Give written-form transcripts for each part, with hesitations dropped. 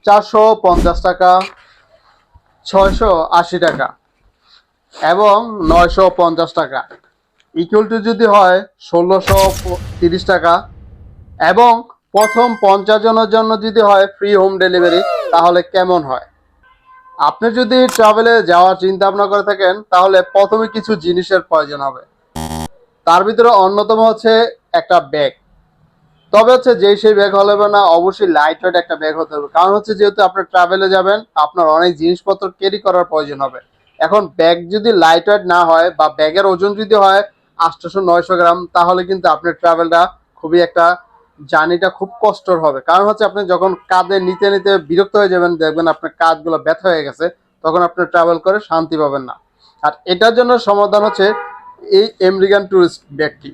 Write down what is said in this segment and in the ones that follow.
450 টাকা, 680 টাকা এবং 950 টাকা। ইকুয়াল টু যদি হয় 1630 টাকা এবং প্রথম 50 জনের জন্য যদি হয় ফ্রি হোম ডেলিভারি, তাহলে কেমন হয়? আপনি যদি ট্রাভেলে যাওয়ার চিন্তা ভাবনা করে থাকেন, তাহলে প্রথমে কিছু জিনিসের প্রয়োজন হবে। তার ভিতরে অন্যতম হচ্ছে একটা ব্যাগ। তবে হচ্ছে সেই ব্যাগ হলে না, অবশ্যই লাইট ওয়েট একটা ব্যাগ হতে হবে। কারণ হচ্ছে যেহেতু আপনি ট্রাভেলে যাবেন, আপনার অনেক জিনিসপত্র ক্যারি করার প্রয়োজন হবে। এখন ব্যাগ যদি লাইট ওয়েট না হয় বা ব্যাগের ওজন যদি হয় 800-900 গ্রাম, তাহলে কিন্তু আপনার ট্রাভেলটা খুবই একটা জার্নিটা খুব কষ্টর হবে। কারণ হচ্ছে আপনি যখন কাঁধে নিতে নিতে বিরক্ত হয়ে যাবেন, দেখবেন আপনার কাঁধগুলো ব্যথা হয়ে গেছে, তখন আপনি ট্রাভেল করে শান্তি পাবেন না। আর এটার জন্য সমাধান হচ্ছে এই আমেরিকান ট্যুরিস্ট ব্যাগটি।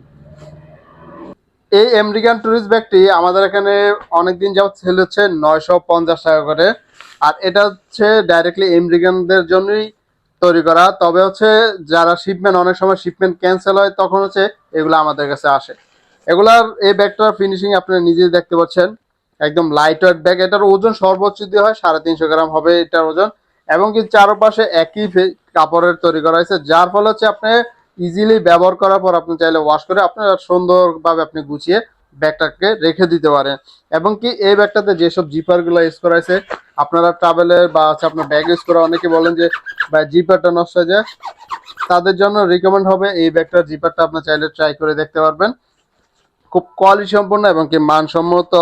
এই আমেরিকান ট্যুরিস্ট ব্যাগটি আমাদের এখানে অনেকদিন যাবত সেল হচ্ছে 950 টাকা করে। আর এটা হচ্ছে ডাইরেক্টলি আমেরিকানদের জন্যই তৈরি করা। তবে হচ্ছে যারা শিপমেন্ট, অনেক সময় শিপমেন্ট ক্যান্সেল হয়, তখন হচ্ছে এগুলো আমাদের কাছে আসে। এগুলার এই ব্যাগটার ফিনিশিং আপনি নিজেই দেখতে পাচ্ছেন, একদম লাইট ওয়েট ব্যাগ। এটার ওজন সর্বোচ্চ দিয়ে হয় 350 গ্রাম হবে এটার ওজন, এবং কি চারপাশে একই কাপড়ের তৈরি করা হয়েছে, যার ফলে হচ্ছে আপনি ইজিলি ব্যবহার করার পর আপনি চাইলে ওয়াশ করে আপনার সুন্দরভাবে আপনি গুছিয়ে ব্যাগটাকে রেখে দিতে পারেন। এবং কি এই ব্যাগটাতে যেসব জিপারগুলো ইউজ করা হয়েছে, আপনারা ট্রাভেলের বা হচ্ছে আপনার ব্যাগ ইউজ করে অনেকে বলেন যে ভাই জিপারটা নষ্ট হয়ে যায়, তাদের জন্য রিকমেন্ড হবে এই ব্যাগটার জিপারটা আপনি চাইলে ট্রাই করে দেখতে পারবেন। খুব কোয়ালিটি সম্পন্ন এবং কি মানসম্মত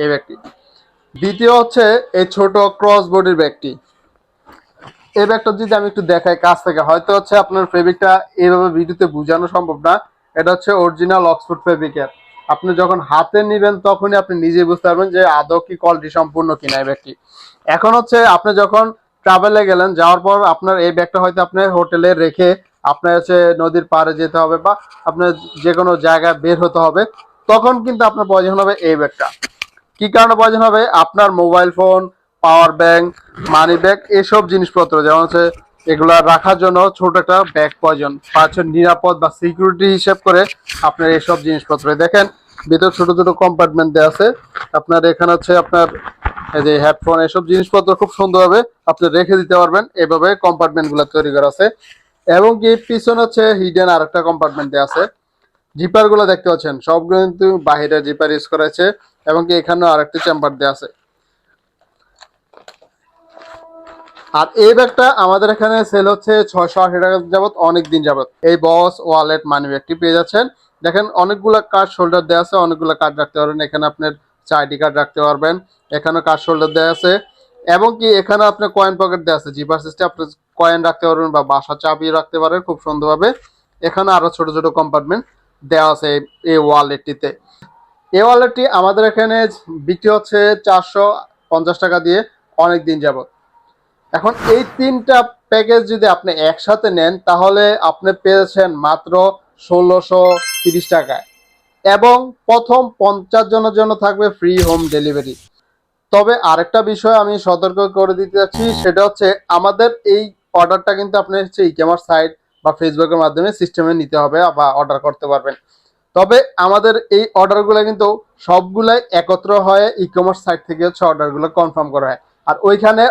এই ব্যাগটি। দ্বিতীয় হচ্ছে এই ছোট ক্রস বডির ব্যাগটি। এই ব্যাগটা যদি আমি একটু দেখাই কাছ থেকে, হয়তো হচ্ছে আপনার ফেব্রিকটা এইভাবে ভিডিওতে বোঝানো সম্ভব না। এটা হচ্ছে অরিজিনাল অক্সফোর্ড ফেব্রিকের। আপনি যখন হাতে নেবেন তখনই আপনি নিজে বুঝতে পারবেন যে আদৌ কি কোয়ালিটি সম্পূর্ণ কিনা এই ব্যাগটি। এখন হচ্ছে আপনি যখন ট্রাভেলে গেলেন, যাওয়ার পর আপনার এই ব্যাগটা হয়তো আপনি হোটেলে রেখে আপনার হচ্ছে নদীর পাড়ে যেতে হবে বা আপনার যে কোনো জায়গায় বের হতে হবে, তখন কিন্তু আপনার প্রয়োজন হবে এই ব্যাগটা। কি কারণে প্রয়োজন হবে? আপনার mobile phone, power bank, money bag, এসব জিনিসপত্র যেমন হচ্ছে এগুলা রাখার জন্য ছোট একটা ব্যাগ প্রয়োজন, বা হচ্ছে নিরাপদ বা সিকিউরিটি হিসেব করে আপনার এসব জিনিসপত্র দেখেন ভিতর ছোট ছোট কম্পার্টমেন্ট দেওয়া আছে। আপনার এখানে হচ্ছে আপনার এই যে হেডফোন, এসব জিনিসপত্র খুব সুন্দরভাবে আপনি রেখে দিতে পারবেন। এভাবে কম্পার্টমেন্ট গুলো তৈরি করা আছে। এবং কি পিছনে হচ্ছে হিডেন আরেকটা কম্পার্টমেন্ট দেওয়া আছে। জিপার গুলো দেখতে পাচ্ছেন সবগুলো কিন্তু বাহিরে জিপার ইউজ করা হয়েছে। এবং কি এখানেও আরেকটি চেম্বার দেওয়া আছে। আর এই ব্যাগটা আমাদের এখানে সেল হচ্ছে 680 টাকা যাবত, অনেক দিন যাবত। এই বস ওয়ালেট মানি ব্যাগটি পেয়ে যাচ্ছেন। দেখেন অনেকগুলো কার্ড শোল্ডার দেওয়া আছে, অনেকগুলো কার্ড রাখতে পারবেন। এখানে আপনার আইডি কার্ড রাখতে পারবেন, এখানে কার্ড শোল্ডার দেওয়া আছে। এবং কি এখানে আপনার কয়েন পকেট দেওয়া আছে, জিপার সিস্টেম, আপনি কয়েন রাখতে পারবেন বা বাসা চাবি রাখতে পারেন খুব সুন্দরভাবে। এখানে আরো ছোট ছোট কম্পার্টমেন্ট দেওয়া আছে এই ওয়ালেটটিতে। এই ওয়ালেটটি আমাদের এখানে বিক্রি হচ্ছে 450 টাকা দিয়ে অনেক দিন যাবত। এখন এই তিনটা প্যাকেজ যদি আপনি একসাথে নেন, তাহলে আপনি পেয়েছেন মাত্র 1630 টাকায়, এবং প্রথম 50 জনের জন্য থাকবে ফ্রি হোম ডেলিভারি। তবে আরেকটা বিষয় আমি সতর্ক করে দিতে যাচ্ছি, সেটা হচ্ছে আমাদের এই অর্ডারটা কিন্তু আপনি হচ্ছে ই-কমার্স সাইট বা ফেসবুকের মাধ্যমে সিস্টেমে নিতে হবে বা অর্ডার করতে পারবেন। তবে আমাদের এই অর্ডারগুলো কিন্তু সবগুলাই একত্র হয়ে ই-কমার্স সাইট থেকে হচ্ছে অর্ডারগুলো কনফার্ম করা হয়। আর ওইখানে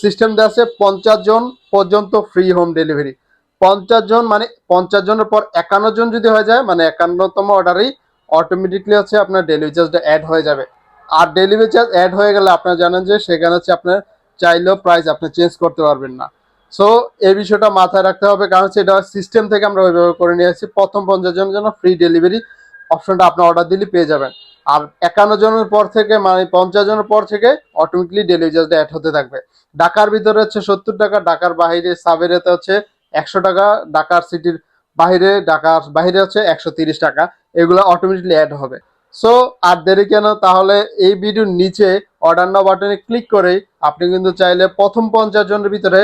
সিস্টেম দেওয়া আছে 50 জন পর্যন্ত ফ্রি হোম ডেলিভারি। 50 জন মানে 50 জনের পর 51 জন যদি হয়ে যায়, মানে 51তম অর্ডারেই অটোমেটিকলি হচ্ছে আপনার ডেলিভারি চার্জটা অ্যাড হয়ে যাবে। আর ডেলিভারি চার্জ অ্যাড হয়ে গেলে আপনারা জানেন যে সেখানে হচ্ছে আপনার চাইলেও প্রাইস আপনি চেঞ্জ করতে পারবেন না। সো এই বিষয়টা মাথায় রাখতে হবে, কারণ হচ্ছে এটা সিস্টেম থেকে আমরা ওইভাবে করে নিয়ে আসছি। প্রথম 50 জনের জন্য ফ্রি ডেলিভারি অপশনটা আপনি অর্ডার দিলে পেয়ে যাবেন। আর 51 জনের পর থেকে, মানে 50 জনের পর থেকে অটোমেটিকলি ডেলিভারি চার্জটা অ্যাড হতে থাকবে। ঢাকার ভিতরে হচ্ছে 70 টাকা, ঢাকার বাইরে সাবেরেতে হচ্ছে 100 টাকা, ঢাকার সিটির বাইরে, ঢাকার বাইরে হচ্ছে 130 টাকা। এগুলো অটোমেটিকলি অ্যাড হবে। সো আর দেরি কেন, তাহলে এই ভিডিওর নিচে অর্ডার নাও বাটনে ক্লিক করেই আপনি কিন্তু চাইলে প্রথম 50 জনের ভিতরে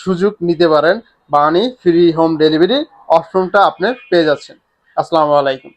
সুযোগ নিতে পারেন, বানি ফ্রি হোম ডেলিভারি অপশনটা আপনি পেয়ে যাচ্ছেন। আসসালামু আলাইকুম।